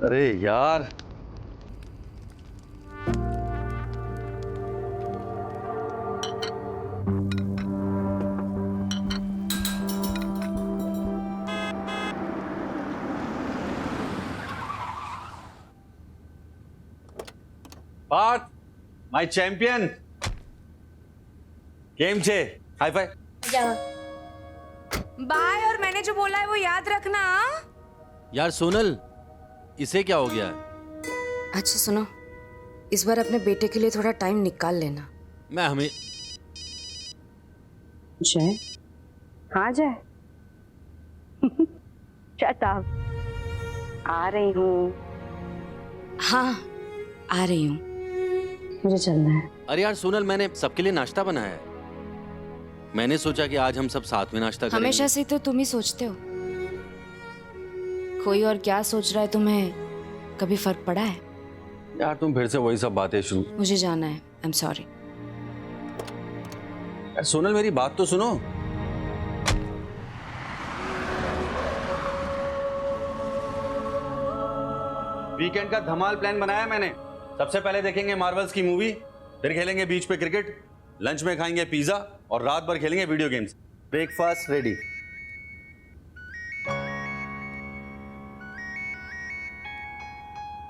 अरे यार, Partha my champion, केम छे, हाई फाई। बाय, और मैंने जो बोला है वो याद रखना। यार सोनल, इसे क्या हो गया है? अच्छा सुनो, इस बार अपने बेटे के लिए थोड़ा टाइम निकाल लेना। मैं हमें जय, हाँ जय। Shut up. आ रही हूँ। हाँ, आ रही हूँ। मुझे चलना है। अरे यार सोनल, मैंने सबके लिए नाश्ता बनाया है। मैंने सोचा कि आज हम सब साथ में नाश्ता करेंगे। हमेशा से तो तुम ही सोचते हो। कोई और क्या सोच रहा है तुम्हें कभी फर्क पड़ा है? यार तुम फिर से वही सब बातें शुरू। मुझे जाना है, आई एम सॉरी। यार सोनल, मेरी बात तो सुनो। वीकेंड का धमाल प्लान बनाया मैंने। सबसे पहले देखेंगे मार्वल्स की मूवी, फिर खेलेंगे बीच पे क्रिकेट, लंच में खाएंगे पिज्जा और रात भर खेलेंगे वीडियो गेम्स। Breakfast ready.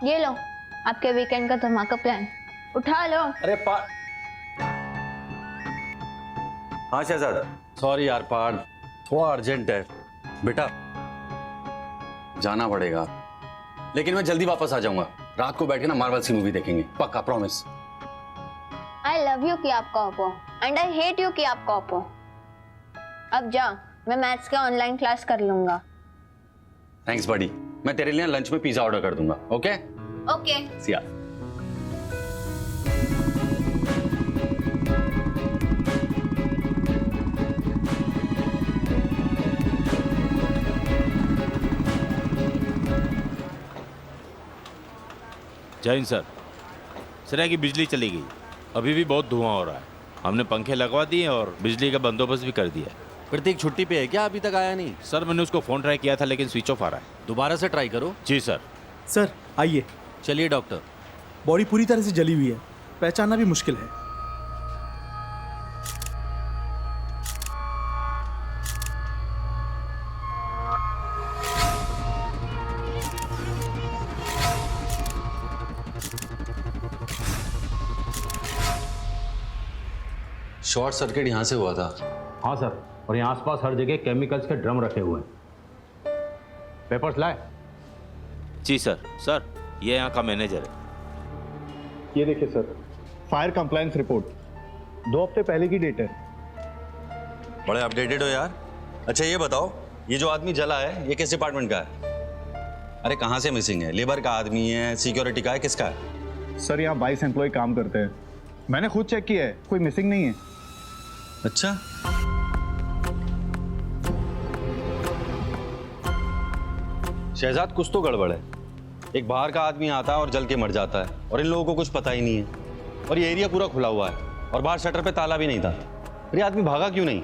ये लो आपके वीकेंड का धमाका प्लान, उठा लो। अरे हाँ शहजाद, सॉरी यार पार्थ, थोड़ा अर्जेंट है बेटा, जाना पड़ेगा। लेकिन मैं जल्दी वापस आ जाऊंगा। रात को बैठ के ना मार्वल्स की मूवी देखेंगे, पक्का, प्रॉमिस। आई लव यू कि आप कॉपो एंड आई हेट यू कि आप कॉपो। अब जा, मैं मैथ्स का ऑनलाइन क्लास कर लूंगा। थैंक्स बडी, मैं तेरे लिए लंच में पिज्जा ऑर्डर कर दूंगा। Okay okay. सी या। जय हिंद सर। सर है कि बिजली चली गई, अभी भी बहुत धुआं हो रहा है। हमने पंखे लगवा दिए और बिजली का बंदोबस्त भी कर दिया है। प्रतीक छुट्टी पे है क्या? अभी तक आया नहीं। सर मैंने उसको फ़ोन ट्राई किया था लेकिन स्विच ऑफ आ रहा है। दोबारा से ट्राई करो। जी सर। सर आइए। चलिए डॉक्टर। बॉडी पूरी तरह से जली हुई है, पहचानना भी मुश्किल है। शॉर्ट सर्किट यहाँ से हुआ था। हाँ सर, और यहाँ आसपास हर जगह केमिकल्स के ड्रम रखे हुए हैं। पेपर्स लाए? जी सर। सर ये यहाँ का मैनेजर है। ये देखिए सर, फायर कंप्लायंस रिपोर्ट 2 हफ्ते पहले की डेट है। बड़े अपडेटेड हो यार। अच्छा ये बताओ, ये जो आदमी जला है ये किस डिपार्टमेंट का है? अरे कहाँ से मिसिंग है? लेबर का आदमी है, सिक्योरिटी का है, किसका है? सर यहाँ 22 एम्प्लॉय काम करते हैं, मैंने खुद चेक किया है, कोई मिसिंग नहीं है। अच्छा, शहजाद कुछ तो गड़बड़ है। एक बाहर का आदमी आता है और जल के मर जाता है और इन लोगों को कुछ पता ही नहीं है। और ये एरिया पूरा खुला हुआ है और बाहर शटर पे ताला भी नहीं था। फिर ये आदमी भागा क्यों नहीं?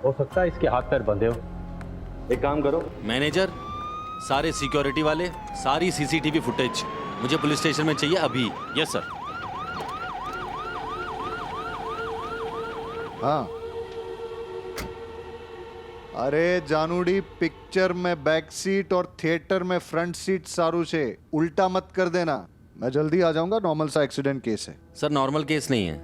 हो सकता है इसके हाथ पैर बंधे हो। एक काम करो मैनेजर, सारे सिक्योरिटी वाले, सारी सीसीटीवी फुटेज मुझे पुलिस स्टेशन में चाहिए अभी। Yes sir. हाँ, अरे जानूडी, पिक्चर में बैक सीट और थिएटर में फ्रंट सीट सारू से उल्टा मत कर देना। मैं जल्दी आ जाऊंगा, नॉर्मल सा एक्सीडेंट केस है। सर नॉर्मल केस नहीं है,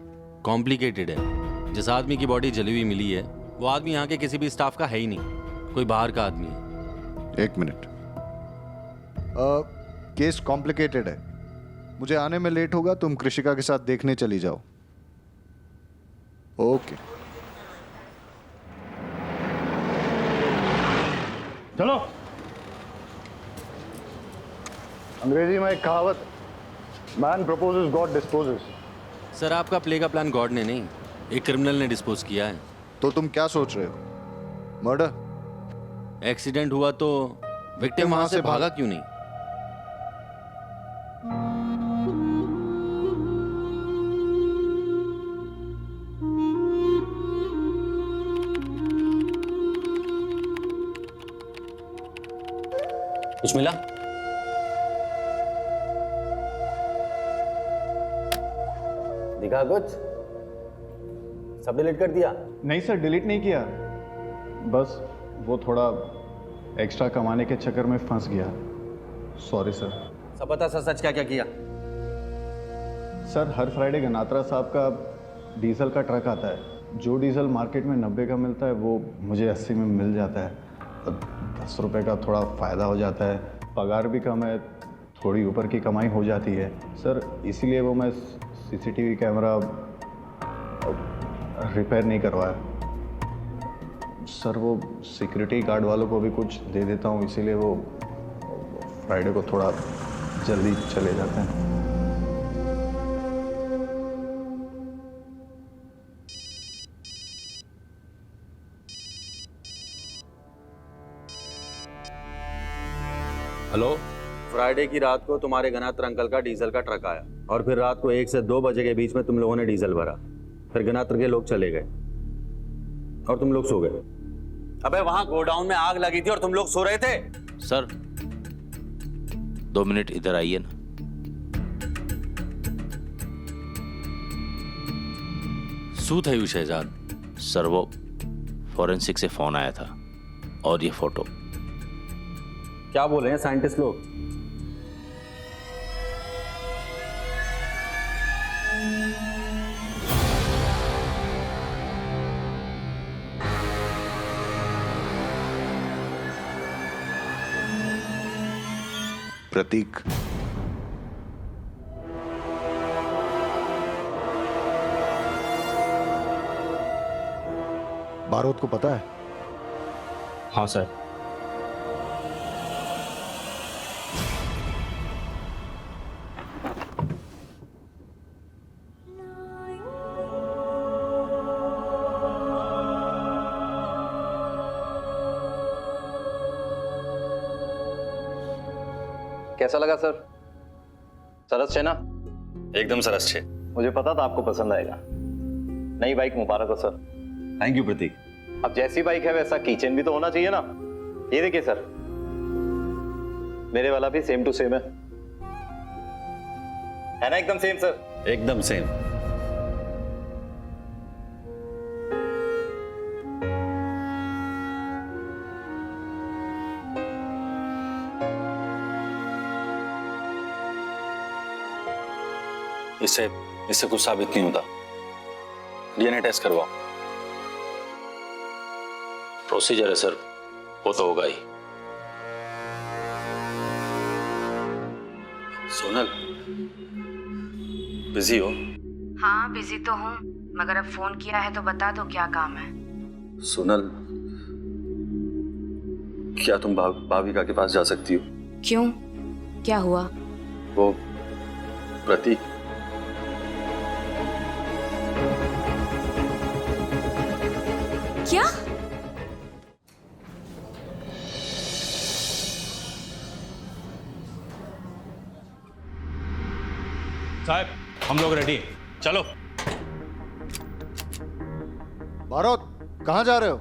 कॉम्प्लिकेटेड है। जिस आदमी की बॉडी जली हुई मिली है वो आदमी यहाँ के किसी भी स्टाफ का है ही नहीं, कोई बाहर का आदमी है। 1 मिनट। केस कॉम्प्लिकेटेड है, मुझे आने में लेट होगा, तुम कृषिका के साथ देखने चली जाओ। ओके चलो। अंग्रेजी में एक कहावत, man proposes God disposes. Sir आपका प्ले का प्लान गॉड ने नहीं, एक क्रिमिनल ने डिस्पोज किया है। तो तुम क्या सोच रहे हो? मर्डर? एक्सीडेंट हुआ तो विक्टिम वहां से भागा क्यों नहीं? कुछ मिला? लिखा कुछ? सब डिलीट कर दिया? नहीं सर, डिलीट नहीं किया, बस वो थोड़ा एक्स्ट्रा कमाने के चक्कर में फंस गया। Sorry sir. सब बता, सच सच क्या क्या किया? सर, हर फ्राइडे गनात्रा साहब का डीजल का ट्रक आता है। जो डीजल मार्केट में 90 का मिलता है वो मुझे 80 में मिल जाता है। 10 रुपये का थोड़ा फ़ायदा हो जाता है, पगार भी कम है, थोड़ी ऊपर की कमाई हो जाती है सर। इसीलिए वो मैं सीसीटीवी कैमरा रिपेयर नहीं करवाया सर। वो सिक्योरिटी गार्ड वालों को भी कुछ दे देता हूँ, इसीलिए वो फ्राइडे को थोड़ा जल्दी चले जाते हैं। हेलो, फ्राइडे की रात को तुम्हारे गनात्र अंकल का डीजल का ट्रक आया और फिर रात को 1 से 2 बजे के बीच में तुम लोगों ने डीजल भरा। फिर गनात्र के लोग चले गए और तुम लोग सो गए। अबे वहां गोडाउन में आग लगी थी और तुम लोग सो रहे थे। सर 2 मिनट इधर आइए ना। શું થયું શહેજાદ? सर वो फॉरेंसिक से फोन आया था और ये फोटो। क्या बोल रहे हैं साइंटिस्ट लोग? प्रतीक, बारूद को पता है? हाँ सर। कैसा लगा सर? सरस है ना? एकदम सरस छे। मुझे पता था आपको पसंद आएगा। नई बाइक मुबारक हो सर। थैंक यू प्रतीक। अब जैसी बाइक है वैसा कीचेन भी तो होना चाहिए ना। ये देखिए सर, मेरे वाला भी सेम टू सेम है ना? एकदम सेम सर। एकदम सेम। इससे कुछ साबित नहीं होता। डीएनए टेस्ट करवाओ। प्रोसीजर है सर, वो तो होगा ही। सोनल, बिजी हो? हाँ बिजी तो हूँ, मगर अब फोन किया है तो बता दो क्या काम है। सोनल, क्या तुम भाविका के पास जा सकती हो? क्यों, क्या हुआ? वो प्रतीक क्या? साहब हम लोग रेडी, चलो। बारूद, कहाँ जा रहे हो?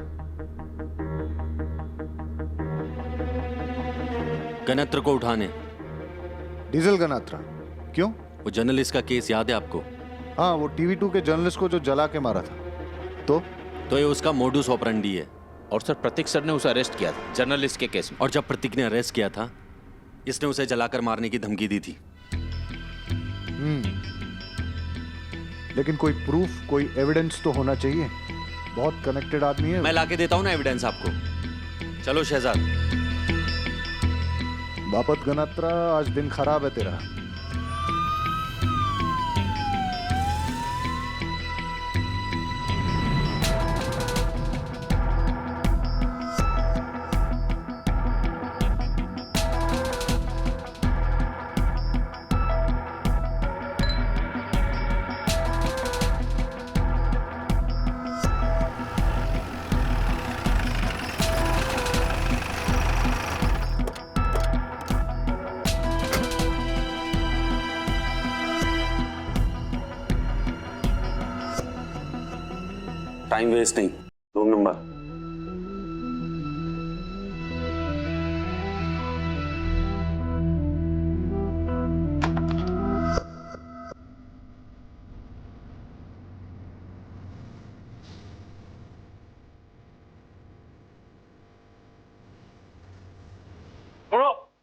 गणत्र को उठाने। डीजल गनात्रा? क्यों? वो जर्नलिस्ट का केस याद है आपको? हाँ, वो TV2 के जर्नलिस्ट को जो जला के मारा था। तो ये उसका मोडुस ऑपरेंडी है। और सर प्रतीक सर ने उसे अरेस्ट किया था जर्नलिस्ट के केस में। और जब प्रतीक ने अरेस्ट किया था, इसने उसे जलाकर मारने की धमकी दी थी। लेकिन कोई प्रूफ, कोई एविडेंस तो होना चाहिए। बहुत कनेक्टेड आदमी है। मैं लाके देता हूं ना एविडेंस आपको। चलो शहजाद। बापत गनात्रा, आज दिन खराब है तेरा। टाइम वेस्ट नहीं। Room number.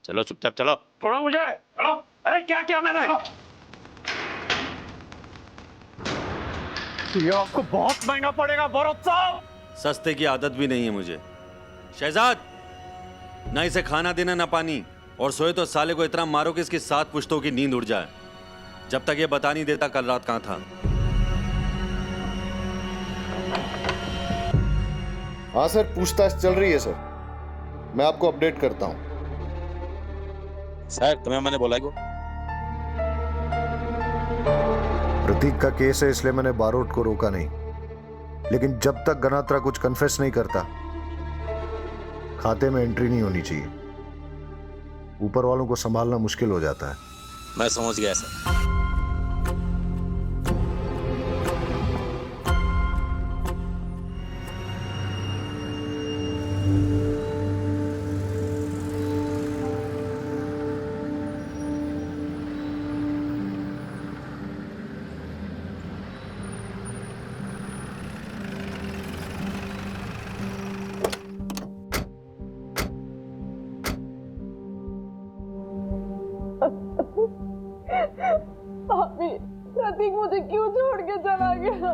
चलो चुपचाप चलो। छोड़ो मुझे, छोड़ो। अरे क्या किया मैंने? ये आपको बहुत महंगा पड़ेगा भरत साहब। सस्ते की आदत भी नहीं है मुझे। शहजाद, ना इसे खाना देना ना पानी, और सोए तो साले को इतना मारो कि इसकी 7 पुश्तों की नींद उड़ जाए। जब तक ये बता नहीं देता कल रात कहां था। हाँ सर, पूछताछ चल रही है सर, मैं आपको अपडेट करता हूँ। सर तुम्हें मैंने बोला को प्रतीक का केस है, इसलिए मैंने बारोट को रोका नहीं, लेकिन जब तक गनात्रा कुछ कन्फेस नहीं करता खाते में एंट्री नहीं होनी चाहिए। ऊपर वालों को संभालना मुश्किल हो जाता है। मैं समझ गया सर। प्रतीक मुझे क्यों छोड़ के चला गया?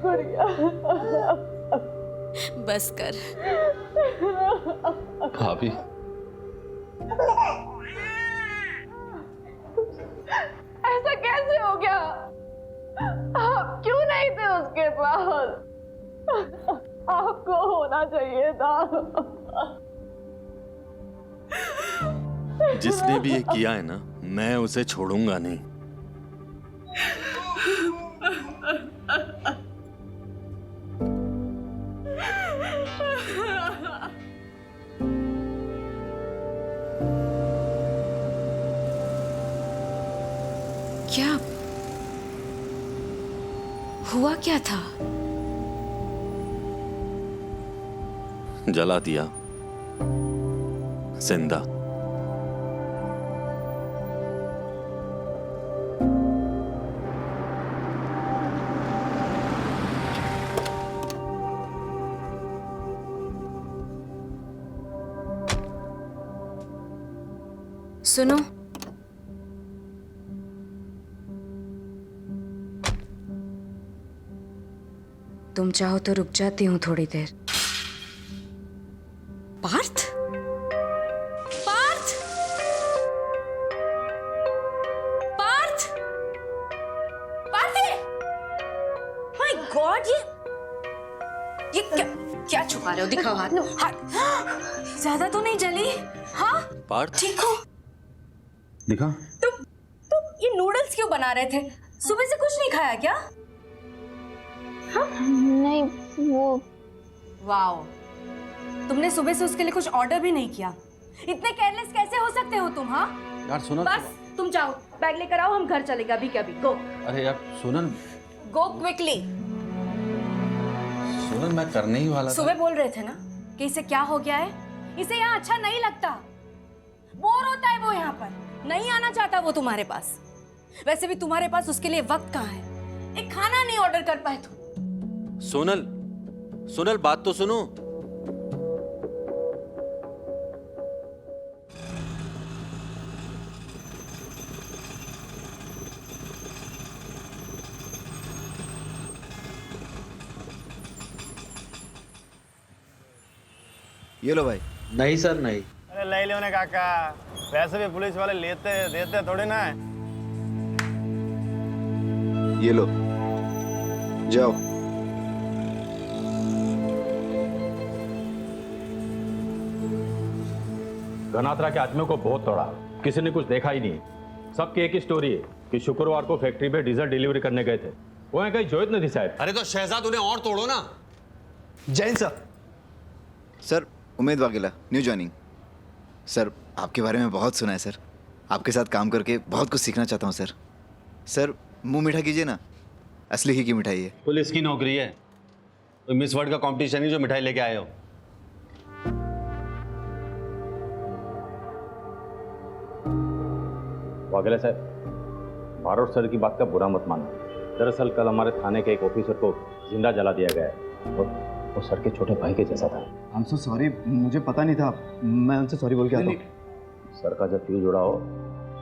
गुड़िया बस कर। भाभी, ऐसा कैसे हो गया? आप क्यों नहीं थे उसके पास? आपको होना चाहिए था। जिसने भी ये किया है ना, मैं उसे छोड़ूंगा नहीं। क्या हुआ? क्या था? जला दिया जिंदा। सुनो, तुम चाहो तो रुक जाती हूँ थोड़ी देर। पार्थ? पार्थ? पार्थ? पार्थ? माय गॉड, ये क्या छुपा रहे हो? दिखाओ हाथ। हाथ ज्यादा तो नहीं जली? हाँ पार्थ, ठीक हो? दिखा। तुम ये नूडल्स क्यों बना रहे थे? सुबह से कुछ नहीं खाया क्या? नहीं वो वाओ, तुमने सुबह से उसके लिए कुछ ऑर्डर भी नहीं किया। इतने केयरलेस कैसे हो सकते हो तुम? हाँ यार सोनल, बस तुम जाओ, बैग लेकर आओ, हम घर चलेंगे अभी के अभी। गो। अरे यार सोनल, गो क्विकली। सोनल मैं करने ही वाला था। सुबह बोल रहे थे ना कि इसे क्या हो गया है, इसे यहाँ अच्छा नहीं लगता, बोर होता है वो यहाँ पर, नहीं आना चाहता वो तुम्हारे पास। वैसे भी तुम्हारे पास उसके लिए वक्त कहाँ है? एक खाना नहीं ऑर्डर कर पाए तुम। सोनल, सोनल बात तो सुनो। ये लो भाई। नहीं सर नहीं। अरे ले लो ने काका, वैसे भी पुलिस वाले लेते देते थोड़े ना है। ये लो, जाओ। घनात्रा के आदमियों को बहुत तोड़ा, किसी ने कुछ देखा ही नहीं। सबकी एक ही स्टोरी है कि शुक्रवार को फैक्ट्री पे डीजल डिलीवरी करने गए थे, वो कहीं जोइत नहीं थी शायद। अरे तो शहजाद उन्हें और तोड़ो ना। Jain sir. Sir Umed Vaghela, new joining. Sir आपके बारे में बहुत सुना है सर, आपके साथ काम करके बहुत कुछ सीखना चाहता हूँ सर। सर मुंह मीठा कीजिए ना, असली ही की मिठाई है। पुलिस की नौकरी है, तो मिस वर्ल्ड का कंपटीशन ही जो मिठाई लेके आए हो। वाघेला साहब, बारोट सर की बात का बुरा मत मानना। दरअसल कल हमारे थाने के एक ऑफिसर को जिंदा जला दिया गया है और वो सर के छोटे भाई के जैसा था। आई एम सो सॉरी, मुझे पता नहीं था, मैं उनसे सॉरी बोल के आता हूँ। सर का जब फ्यूज उड़ा हो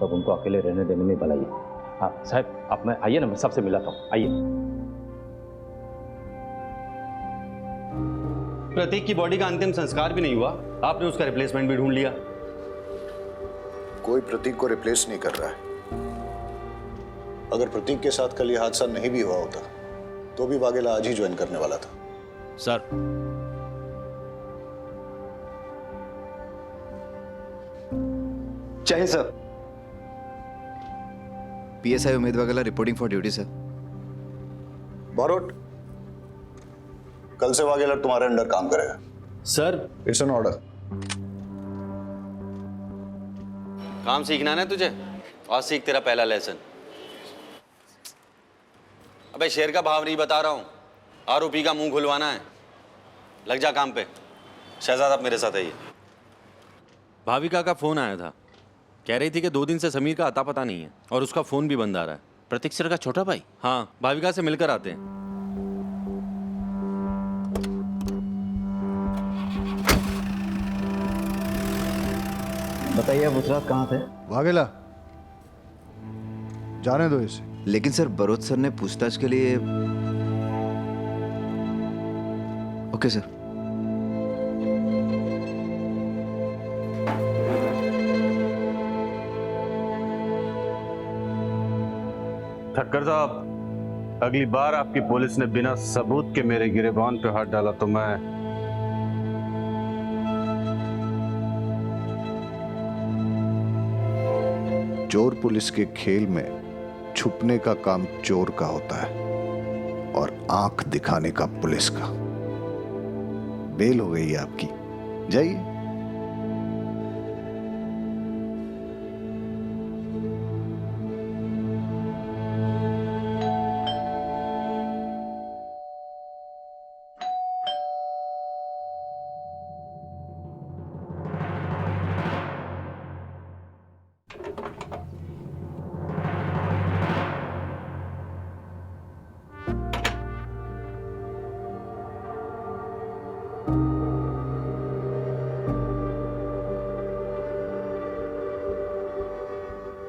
तब उनको अकेले रहने देने में भलाई है। हाँ साहब, आप मैं आइए ना, मैं सबसे मिलाता हूँ, आइए। प्रतीक की बॉडी का अंतिम संस्कार भी नहीं हुआ, आपने उसका रिप्लेसमेंट भी ढूंढ लिया। कोई प्रतीक को रिप्लेस नहीं कर रहा है। अगर प्रतीक के साथ कल ये हादसा नहीं भी हुआ होता तो भी वाघेला आज ही ज्वाइन करने वाला था। सर, चाहिए sir. PSI Umed Vaghela reporting for duty sir. Barot, कल से वाघेला तुम्हारे अंडर काम करेगा। Sir, it's an order. काम सीखना है ना तुझे, और सीख तेरा पहला लेसन। अबे शेर का भाव नहीं बता रहा हूं, आरोपी का मुंह खुलवाना है। लग जा काम पे। शहजाद, आप मेरे साथ आइए। भाविका का फोन आया था, कह रही थी कि 2 दिन से समीर का अता पता नहीं है और उसका फोन भी बंद आ रहा है। प्रतीक सर का छोटा भाई? हाँ, भाविका से मिलकर आते हैं। बताइए, आप उस रात कहाँ थे? वाघेला, जाने दो इसे। लेकिन सर, बरोत सर ने पूछताछ के लिए। Okay sir. ठक्कर साहब, अगली बार आपकी पुलिस ने बिना सबूत के मेरे गिरेबान पे हाथ डाला तो मैं चोर पुलिस के खेल में छुपने का काम चोर का होता है और आंख दिखाने का पुलिस का। बेल हो गई है आपकी, जाइए।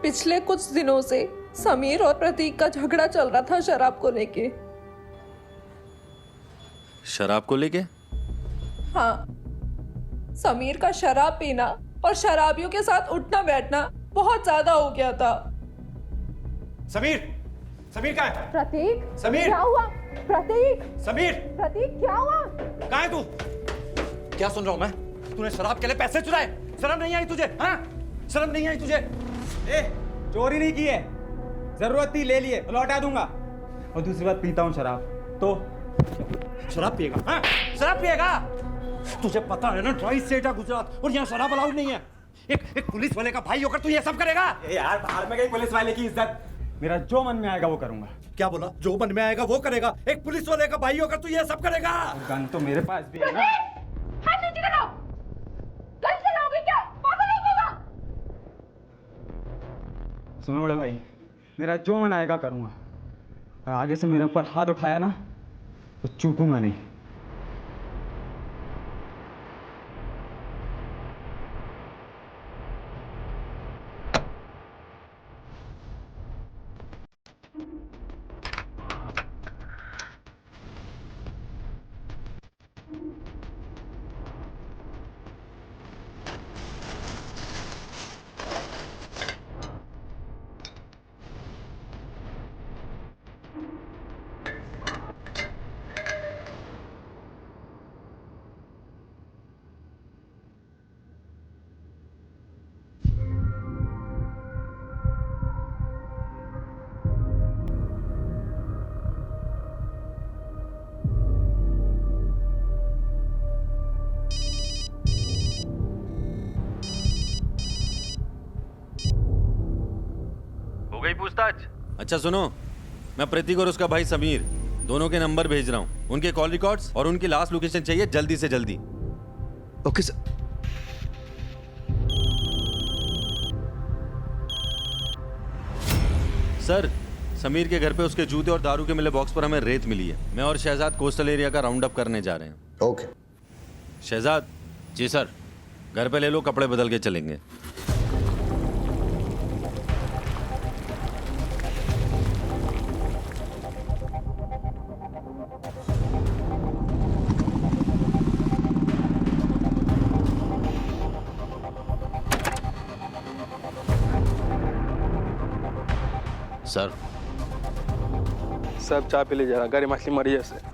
पिछले कुछ दिनों से समीर और प्रतीक का झगड़ा चल रहा था शराब को लेके। शराब को लेके? हाँ, समीर का शराब पीना और शराबियों के साथ उठना बैठना बहुत ज्यादा हो गया था। समीर, समीर कहाँ है? प्रतीक, समीर, क्या हुआ? प्रतीक, समीर, प्रतीक क्या हुआ? कहाँ है तू? क्या सुन रहा हूँ मैं? तूने शराब के लिए पैसे चुराए? शर्म नहीं आई तुझे? हाँ, शर्म नहीं आई तुझे? चोरी नहीं की है, जरूरत थी ले लिए, लौटा दूंगा। और दूसरी बात, पीता हूँ शराब तो। शराब पिएगा? हाँ, शराब पिएगा? तुझे पता है ना, ट्राई स्टेट है गुजरात और यहाँ शराब अलाउड नहीं है। एक पुलिस वाले का भाई होकर तू ये सब करेगा? यार, बाहर में गई पुलिस वाले की इज्जत। मेरा जो मन में आएगा वो करूंगा। क्या बोला? जो मन में आएगा वो करेगा? एक पुलिस वाले का भाई होकर तू ये सब करेगा? गन तो मेरे पास भी है ना। हाथ नीचे कराओ। गन चलाओगे क्या? पागल हो गया? सुनो बड़े भाई, मेरा जो मन आएगा करूंगा। और आगे से मेरे ऊपर हाथ उठाया ना तो चूकूंगा नहीं। पूछताछ? अच्छा सुनो, मैं प्रतीक और उसका भाई समीर दोनों के नंबर भेज रहा हूँ। उनके कॉल रिकॉर्ड्स और उनकी लास्ट लोकेशन चाहिए जल्दी से जल्दी। Okay sir. सर, समीर के घर पे उसके जूते और दारू के मिले बॉक्स पर हमें रेत मिली है। मैं और शहजाद कोस्टल एरिया का राउंड अप करने जा रहे हैं। ओके। शहजाद। जी सर। घर पे ले लो, कपड़े बदल के चलेंगे। सर सब चाय पी लीजिए जरा, गरी मछली मरी जैसे।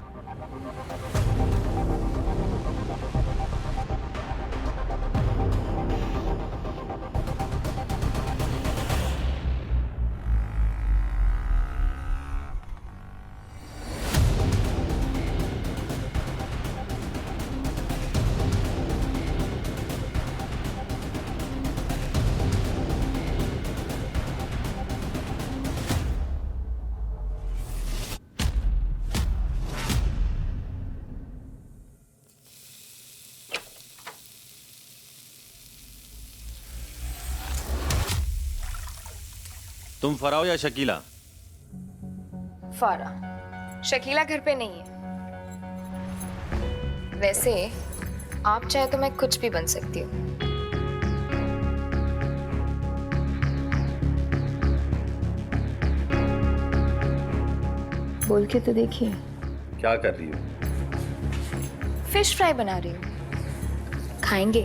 तुम फराओ या शकीला? फारा। शकीला घर पे नहीं है। वैसे आप चाहे तो मैं कुछ भी बन सकती हूँ। बोल के तो देखिए। क्या कर रही हो? फिश फ्राई बना रही हूँ, खाएंगे?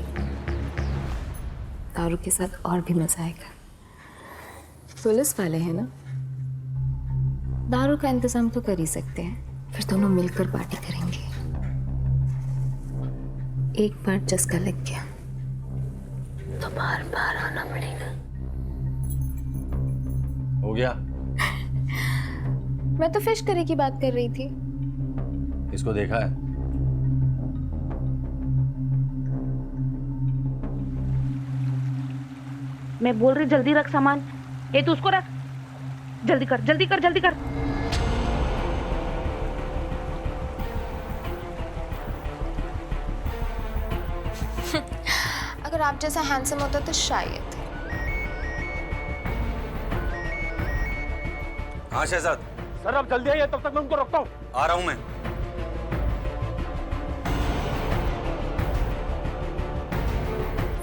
दारू के साथ और भी मजा आएगा। पुलिस वाले हैं ना, दारू का इंतजाम तो कर ही सकते हैं, फिर दोनों मिलकर पार्टी करेंगे। एक बार चस्का लग गया तो बार बार आना पड़ेगा। हो गया? मैं तो फिश करी की बात कर रही थी। इसको देखा है? मैं बोल रही जल्दी रख सामान। ये तू उसको रख, जल्दी कर जल्दी कर जल्दी कर। अगर आप जैसा हैंडसम होता तो शायद। हाँ शहजाद। सर अब जल्दी आइए, तब तक मैं उनको रोकता हूँ। आ रहा हूं मैं।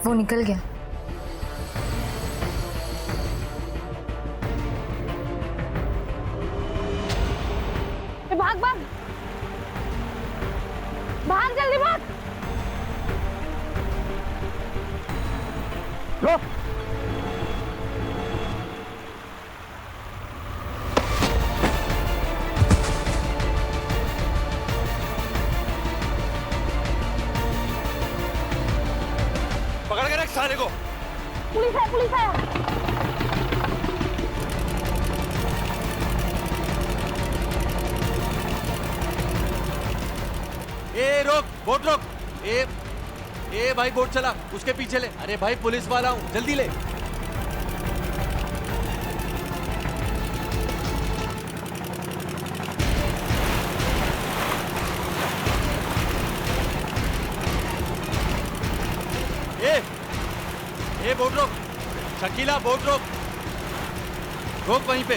वो निकल गया। भाग भाग भाग, जल्दी भाग। लो। पकड़ के रख साले को। पुलिस है, पुलिस है। ए रोक, बोट रोक। ए भाई बोट चला, उसके पीछे ले। अरे भाई पुलिस वाला हूं, जल्दी ले। ए बोट रोक। शकीला बोट रोक, रोक वहीं पे।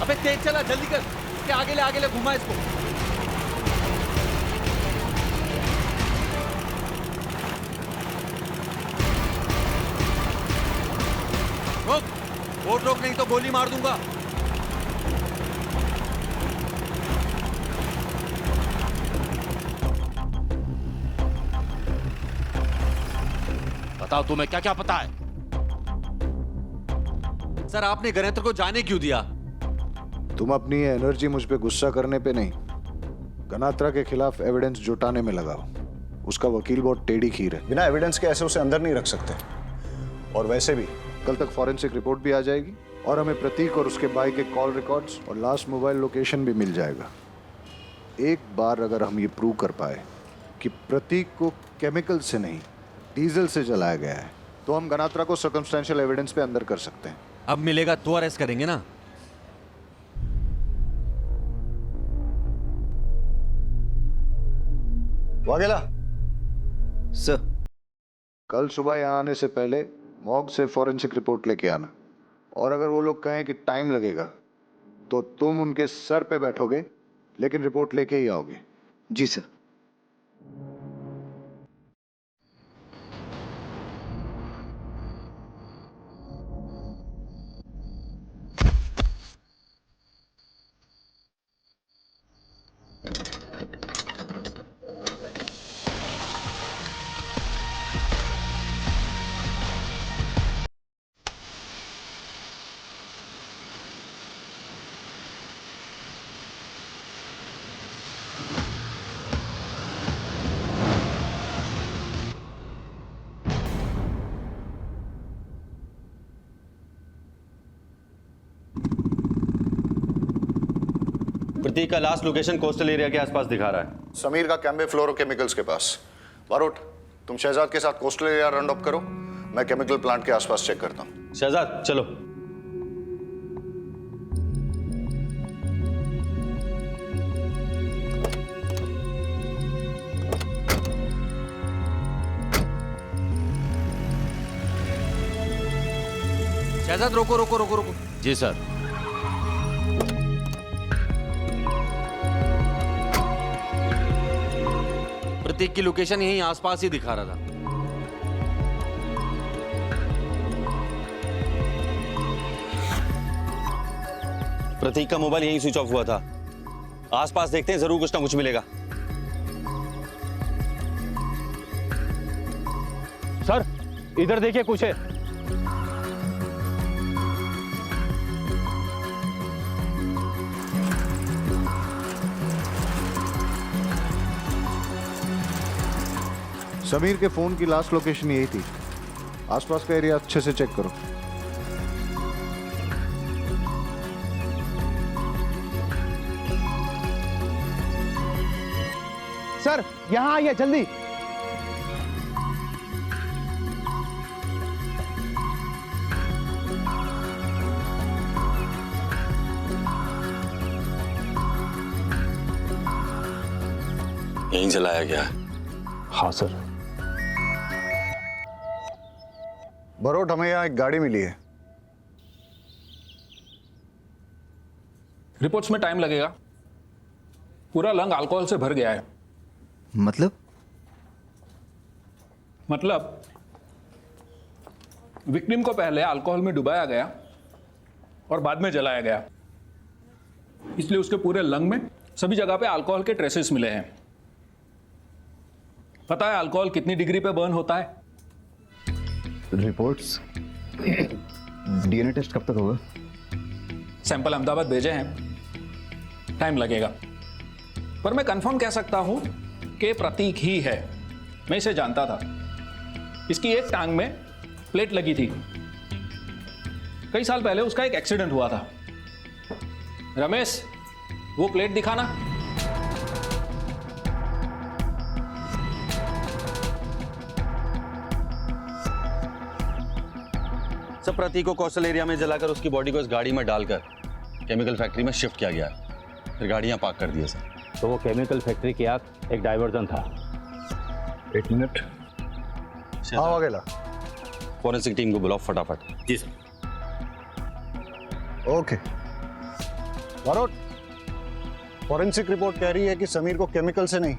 अबे तेज चला, जल्दी कर। इसके आगे ले घुमा इसको। रोक, बोट रोक, नहीं तो गोली मार दूंगा। बताओ तुम्हें क्या क्या पता है? सर आपने गणेत्र को जाने क्यों दिया? तुम अपनी ये एनर्जी मुझ पे गुस्सा करने पे नहीं, गनात्रा के खिलाफ एविडेंस जुटाने में लगाओ। उसका वकील बहुत टेढ़ी खीर है, बिना एविडेंस के ऐसे उसे अंदर नहीं रख सकते। और वैसे भी कल तक फॉरेंसिक रिपोर्ट भी आ जाएगी और हमें प्रतीक और उसके भाई के कॉल रिकॉर्ड्स और लास्ट मोबाइल लोकेशन भी मिल जाएगा। एक बार अगर हम ये प्रूव कर पाए कि प्रतीक को केमिकल से नहीं डीजल से जलाया गया है, तो हम गनात्रा को सर्कमस्टेंशियल एविडेंस पे अंदर कर सकते हैं। अब मिलेगा तो अरेस्ट करेंगे ना। वाघेला सर, कल सुबह यहाँ आने से पहले मॉर्ग से फॉरेंसिक रिपोर्ट लेके आना। और अगर वो लोग कहें कि टाइम लगेगा तो तुम उनके सर पे बैठोगे लेकिन रिपोर्ट लेके ही आओगे। जी सर। प्रतीक का लास्ट लोकेशन कोस्टल एरिया के आसपास दिखा रहा है। समीर का कैम्बे फ्लोरोकेमिकल्स के पास। बारोट, तुम शहजाद के साथ कोस्टल एरिया राउंड अप करो, मैं केमिकल प्लांट के आसपास चेक करता हूँ। शहजाद चलो। शहजाद रोको रोको रोको रोको। जी सर। प्रतीक की लोकेशन यहीं आसपास ही दिखा रहा था। प्रतीक का मोबाइल यहीं स्विच ऑफ हुआ था। आसपास देखते हैं, जरूर कुछ ना कुछ मिलेगा। सर इधर देखिए, कुछ है। समीर के फोन की लास्ट लोकेशन यही थी। आसपास का एरिया अच्छे से चेक करो। सर यहाँ आइए जल्दी। यहीं जलाया गया है। हाँ सर। बरोट, हमें यहाँ एक गाड़ी मिली है। रिपोर्ट्स में टाइम लगेगा। पूरा लंग अल्कोहल से भर गया है। मतलब विक्टिम को पहले अल्कोहल में डुबाया गया और बाद में जलाया गया, इसलिए उसके पूरे लंग में सभी जगह पे अल्कोहल के ट्रेसेस मिले हैं। पता है अल्कोहल कितनी डिग्री पे बर्न होता है? रिपोर्ट्स डीएनए टेस्ट कब तक होगा? सैंपल अहमदाबाद भेजे हैं, टाइम लगेगा, पर मैं कंफर्म कह सकता हूं कि प्रतीक ही है। मैं इसे जानता था। इसकी एक टांग में प्लेट लगी थी। कई साल पहले उसका एक एक्सीडेंट हुआ था। रमेश, वो प्लेट दिखाना। सब प्रतीक को कोस्टल एरिया में जलाकर उसकी बॉडी को इस गाड़ी में डालकर केमिकल फैक्ट्री में शिफ्ट किया गया है। फिर गाड़ियां पार्क कर दी सर। तो वो केमिकल फैक्ट्री की आग एक डाइवर्जन था। 1 मिनट। हाँ वगैरह। फॉरेंसिक टीम को बुलाओ फटाफट। जी sir. Okay. Barot, forensic report कह रही है कि समीर को केमिकल से नहीं,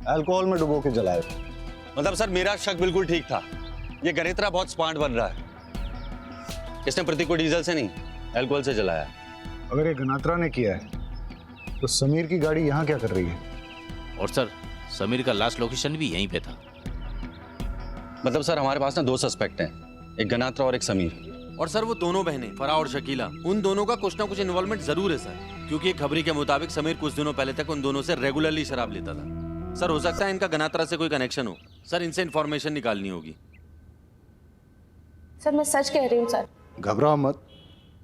अल्कोहल में डुबो के जलाया। मतलब सर मेरा शक बिल्कुल ठीक था। ये गणेत्रा बहुत स्मार्ट बन रहा है। इसने प्रतीक को डीजल से नहीं, अल्कोहल से जलाया। अगर ये गनात्रा ने किया है तो समीर की गाड़ी यहाँ क्या कर रही है? और सर समीर का लास्ट लोकेशन भी यहीं पे था। मतलब सर हमारे पास ना 2 सस्पेक्ट हैं, एक गनात्रा और एक समीर। और सर वो दोनों बहनें फराह और शकीला, उन दोनों का कुछ ना कुछ इन्वॉल्वमेंट जरूर है सर, क्योंकि एक खबरी के मुताबिक समीर कुछ दिनों पहले तक उन दोनों से रेगुलरली शराब लेता था। सर हो सकता है इनका गनात्रा से कोई कनेक्शन हो। सर इनसे इंफॉर्मेशन निकालनी होगी। सर मैं सच कह रही हूँ सर। घबराओ मत,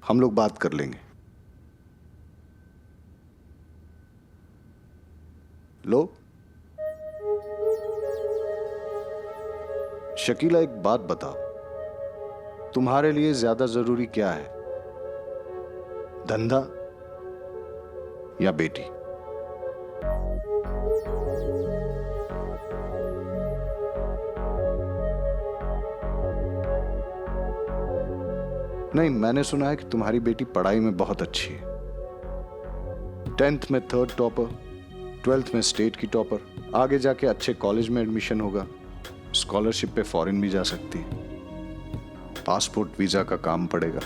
हम लोग बात कर लेंगे। लो शकीला, एक बात बताओ, तुम्हारे लिए ज्यादा जरूरी क्या है, धंधा या बेटी? नहीं, मैंने सुना है कि तुम्हारी बेटी पढ़ाई में बहुत अच्छी है। 10th में 3rd टॉपर, 12th में स्टेट की टॉपर, आगे जाके अच्छे कॉलेज में एडमिशन होगा, स्कॉलरशिप पे फॉरेन भी जा सकती है, पासपोर्ट वीजा का काम पड़ेगा।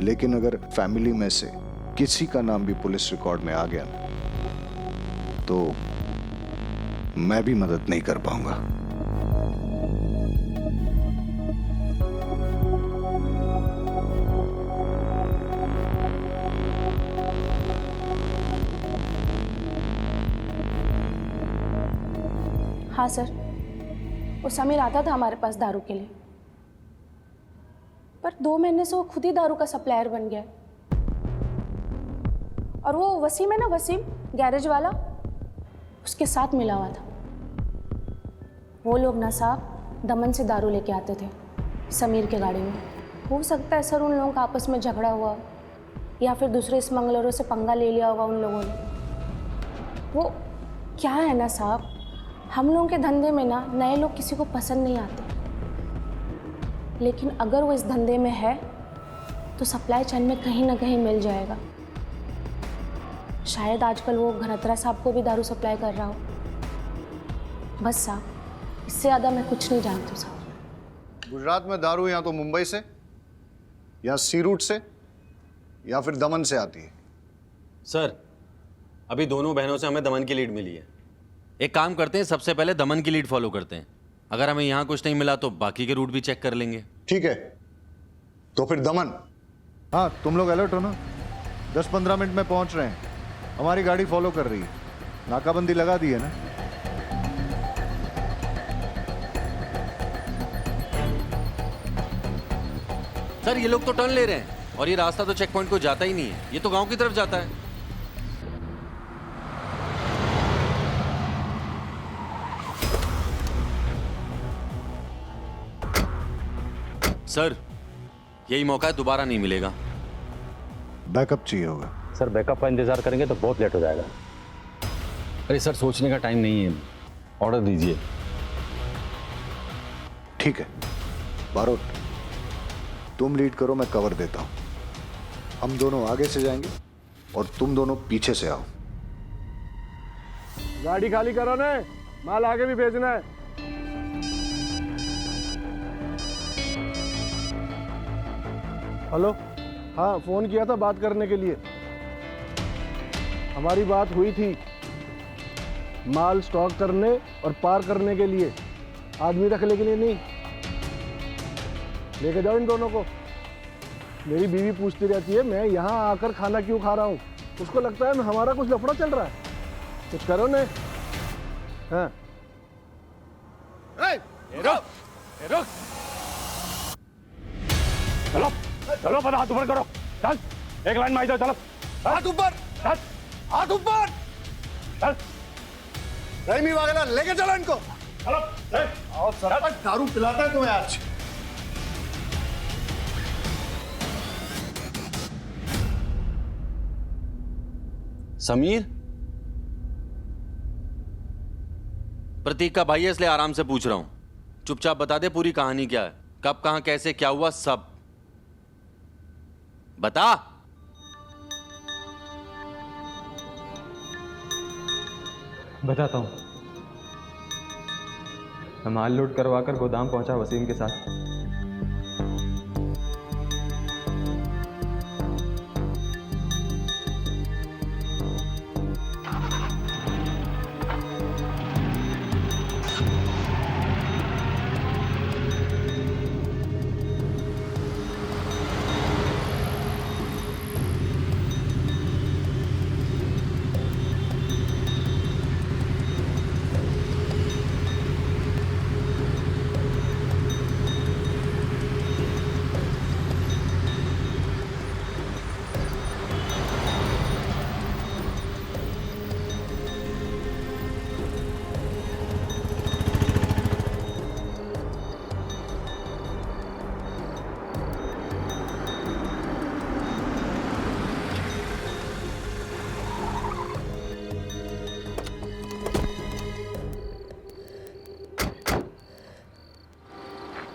लेकिन अगर फैमिली में से किसी का नाम भी पुलिस रिकॉर्ड में आ गया तो मैं भी मदद नहीं कर पाऊंगा। हाँ सर, वो समीर आता था हमारे पास दारू के लिए, पर 2 महीने से वो खुद ही दारू का सप्लायर बन गया। और वो वसीम है ना, वसीम गैरेज वाला, उसके साथ मिला हुआ था। वो लोग ना साहब दमन से दारू लेके आते थे समीर के गाड़ी में। हो सकता है सर उन लोगों का आपस में झगड़ा हुआ, या फिर दूसरे स्मगलरों से पंगा ले लिया होगा उन लोगों ने। वो क्या है ना साहब, हम लोगों के धंधे में ना नए लोग किसी को पसंद नहीं आते, लेकिन अगर वो इस धंधे में है तो सप्लाई चेन में कहीं ना कहीं मिल जाएगा। शायद आजकल वो घनत्रा साहब को भी दारू सप्लाई कर रहा हो। बस साहब, इससे ज़्यादा मैं कुछ नहीं जानती हूँ साहब। गुजरात में दारू या तो मुंबई से या सी रूट से या फिर दमन से आती है। सर, अभी दोनों बहनों से हमें दमन की लीड मिली है। एक काम करते हैं, सबसे पहले दमन की लीड फॉलो करते हैं। अगर हमें यहाँ कुछ नहीं मिला तो बाकी के रूट भी चेक कर लेंगे। ठीक है, तो फिर दमन। हाँ, तुम लोग अलर्ट हो ना? 10-15 मिनट में पहुंच रहे हैं। हमारी गाड़ी फॉलो कर रही है, नाकाबंदी लगा दी है ना? सर, ये लोग तो टर्न ले रहे हैं और ये रास्ता तो चेक पॉइंट को जाता ही नहीं है, ये तो गांव की तरफ जाता है। सर, यही मौका है, दोबारा नहीं मिलेगा। बैकअप चाहिए होगा। सर, बैकअप का इंतजार करेंगे तो बहुत लेट हो जाएगा। अरे सर, सोचने का टाइम नहीं है, ऑर्डर दीजिए। ठीक है बारोट, तुम लीड करो, मैं कवर देता हूं। हम दोनों आगे से जाएंगे और तुम दोनों पीछे से आओ। गाड़ी खाली करो ने, माल आगे भी भेजना है। हेलो, हाँ फोन किया था बात करने के लिए। हमारी बात हुई थी माल स्टॉक करने और पार करने के लिए, आदमी रखने के लिए नहीं। लेके जाओ इन दोनों को। मेरी बीवी पूछती रहती है मैं यहाँ आकर खाना क्यों खा रहा हूँ, उसको लगता है हमारा कुछ लफड़ा चल रहा है। कुछ करो ने। हाँ रुक। चलो चलो, पता हाथ ऊपर करो। चल, एक लाइन में आ जाओ। चलो, हाथ ऊपर, चल, हाथ ऊपर, चल। रहीमी वागेला, लेके चलो इनको। चलो, आओ सरपंच, दारू पिलाता है तुम्हें आज। समीर, प्रतीक का भाई है इसलिए आराम से पूछ रहा हूं। चुपचाप बता दे पूरी कहानी क्या है, कब कहां कैसे क्या हुआ, सब बता। बताता हूँ। मैं माल लोड करवाकर गोदाम पहुंचा वसीम के साथ।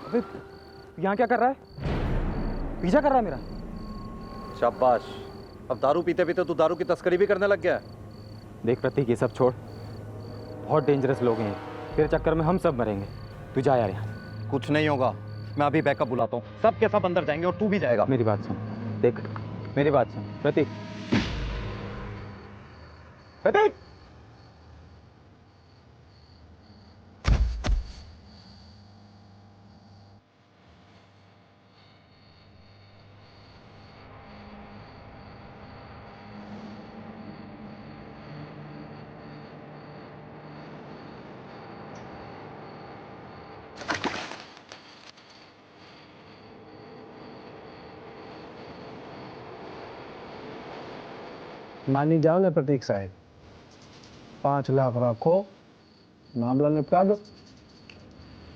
अबे यहाँ क्या कर रहा है? पीछा कर रहा है मेरा। शाबाश। अब दारू पीते पीते तू दारू की तस्करी भी करने लग गया है। देख प्रतीक, ये सब छोड़, बहुत डेंजरस लोग हैं, तेरे चक्कर में हम सब मरेंगे। तू जा यार यहाँ। कुछ नहीं होगा, मैं अभी बैकअप बुलाता हूँ। सब के सब अंदर जाएंगे और तू भी जाएगा। मेरी बात सुन, देख मेरी बात सुन प्रतीक। प्रतीक मानी जाओ ना प्रतीक साहब, 5 लाख रखो, मामला निपटा दो।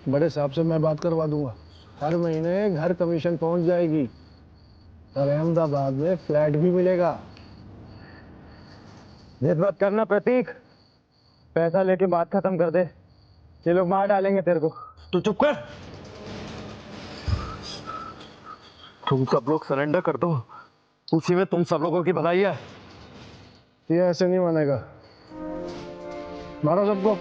बड़े साहब से मैं बात करवा दूंगा। हर महीने घर कमीशन पहुंच जाएगी और अहमदाबाद में फ्लैट भी मिलेगा। जिद मत करना प्रतीक, पैसा लेके बात खत्म कर दे, ये लोग मार डालेंगे तेरे को। तू चुप कर। तुम सब लोग सरेंडर कर दो, उसी में तुम सब लोगों की भलाई है। ये ऐसे नहीं मानेगा, मारो सबको।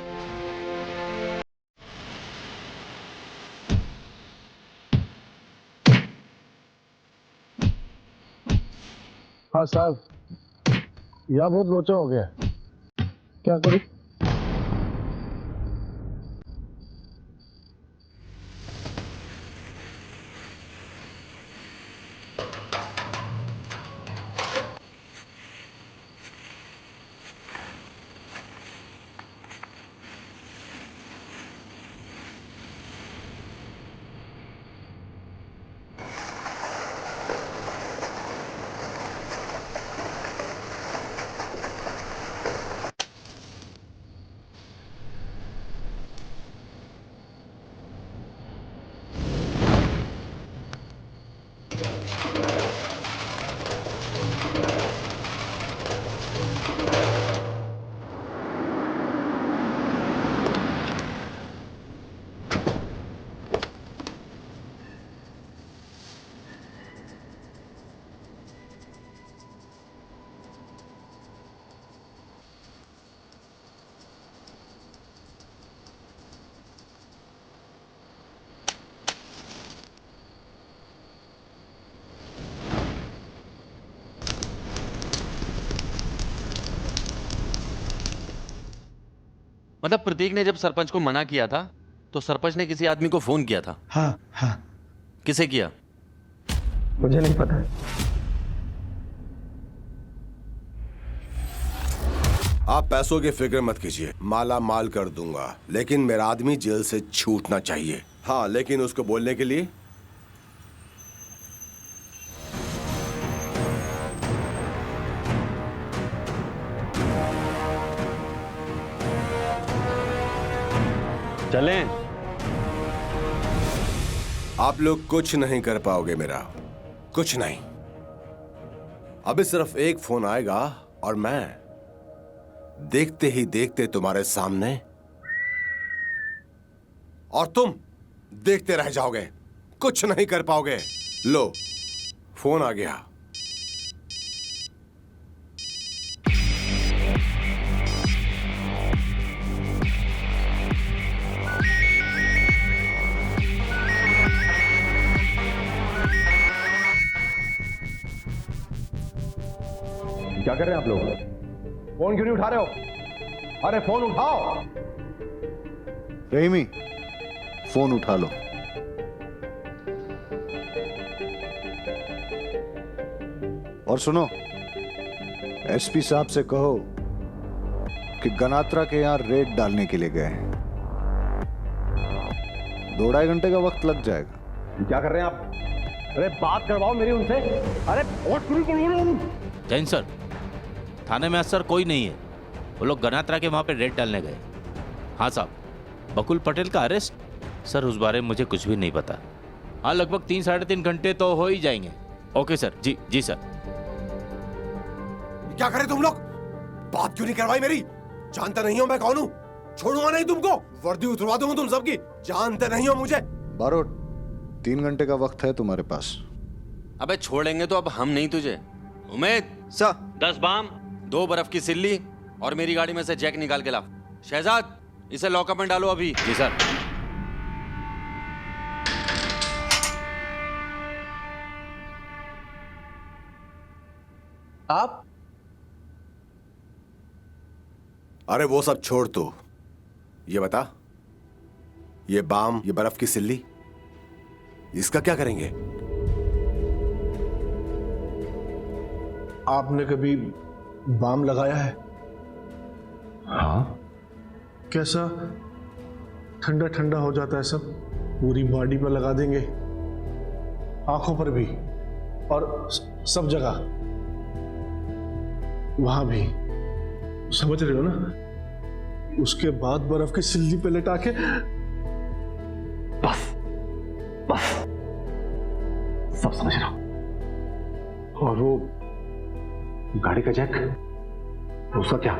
हाँ साहब, यह बहुत लोचा हो गया, क्या करूं? मतलब प्रतीक ने जब सरपंच को मना किया था तो सरपंच ने किसी आदमी को फोन किया था? हाँ हाँ। किसे किया? मुझे नहीं पता। आप पैसों की फिक्र मत कीजिए, माला माल कर दूंगा, लेकिन मेरा आदमी जेल से छूटना चाहिए। हाँ, लेकिन उसको बोलने के लिए चलें। आप लोग कुछ नहीं कर पाओगे मेरा, कुछ नहीं। अभी सिर्फ एक फोन आएगा और मैं देखते ही देखते तुम्हारे सामने, और तुम देखते रह जाओगे, कुछ नहीं कर पाओगे। लो, फोन आ गया। क्या कर रहे हैं आप लोग? फोन क्यों नहीं उठा रहे हो? अरे फोन उठाओ। रहीमी, फोन उठा लो। और सुनो, एसपी साहब से कहो कि गनात्रा के यहां रेड डालने के लिए गए हैं। 2-2.5 घंटे का वक्त लग जाएगा। क्या कर रहे हैं आप? अरे बात करवाओ मेरी उनसे। अरे जैन सर, थाने में आज सर कोई नहीं है, वो लोग गनात्रा के वहां पे रेड डालने गए। हाँ साहब, बकुल पटेल का अरेस्ट? सर उस बारे में मुझे कुछ भी नहीं पता। हाँ, लगभग 3-3.5 घंटे तो हो ही जाएंगे। Okay sir. जी जी सर। क्या करे तुम लोग? बात क्यों नहीं करवाई मेरी? जानते नहीं हो मैं कौन हूं? छोड़ूंगा नहीं तुमको, वर्दी उतरवा दूंगा तुम सबकी। जानते नहीं हो मुझे। बारोट, 3 घंटे का वक्त है तुम्हारे पास। अबे छोड़ेंगे तो अब हम नहीं तुझे, उमेद सर 10 बाम, 2 बर्फ की सिल्ली और मेरी गाड़ी में से जैक निकाल के ला। शहजाद इसे लॉकअप में डालो अभी। जी सर। आप? अरे वो सब छोड़ तू, ये बता, ये बाम, ये बर्फ की सिल्ली, इसका क्या करेंगे? आपने कभी बाम लगाया है? हाँ। कैसा ठंडा ठंडा हो जाता है सब, पूरी बॉडी पर लगा देंगे, आंखों पर भी और सब जगह, वहां भी, समझ रहे हो ना? उसके बाद बर्फ की सिल्ली पे लटा के बस बस सब समझ रहा हूं। और वो गाड़ी का जैक, उसका क्या?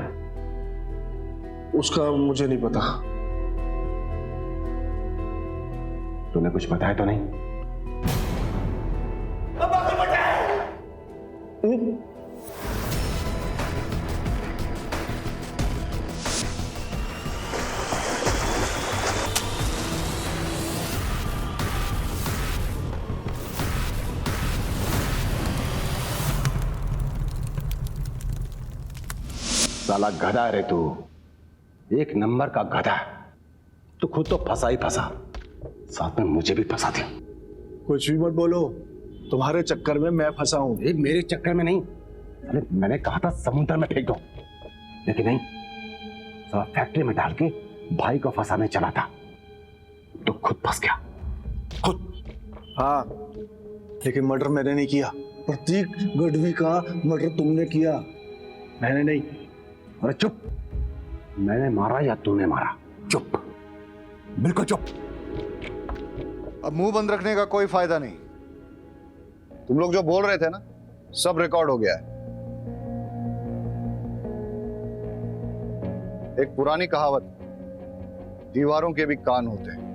उसका मुझे नहीं पता। तूने कुछ बताया तो नहीं? साला गधा रे तू, एक नंबर का गधा। तू खुद तो फंसा ही फंसा, साथ में मुझे भी फंसा दे। कुछ भी मत बोलो, तुम्हारे चक्कर में मैं फंसा हूं। मेरे चक्कर में नहीं, अरे मैंने कहा था समुद्र में फेंक दो, लेकिन नहीं, साला फैक्ट्री में डाल के भाई को फंसाने चला था, तो खुद फंस गया, खुद। हाँ, लेकिन मर्डर मैंने नहीं किया। प्रतीक गढ़वी का मर्डर तुमने किया, मैंने नहीं। अरे चुप, मैंने मारा या तूने मारा? चुप, बिल्कुल चुप। अब मुंह बंद रखने का कोई फायदा नहीं। तुम लोग जो बोल रहे थे ना, सब रिकॉर्ड हो गया है। एक पुरानी कहावत, दीवारों के भी कान होते हैं।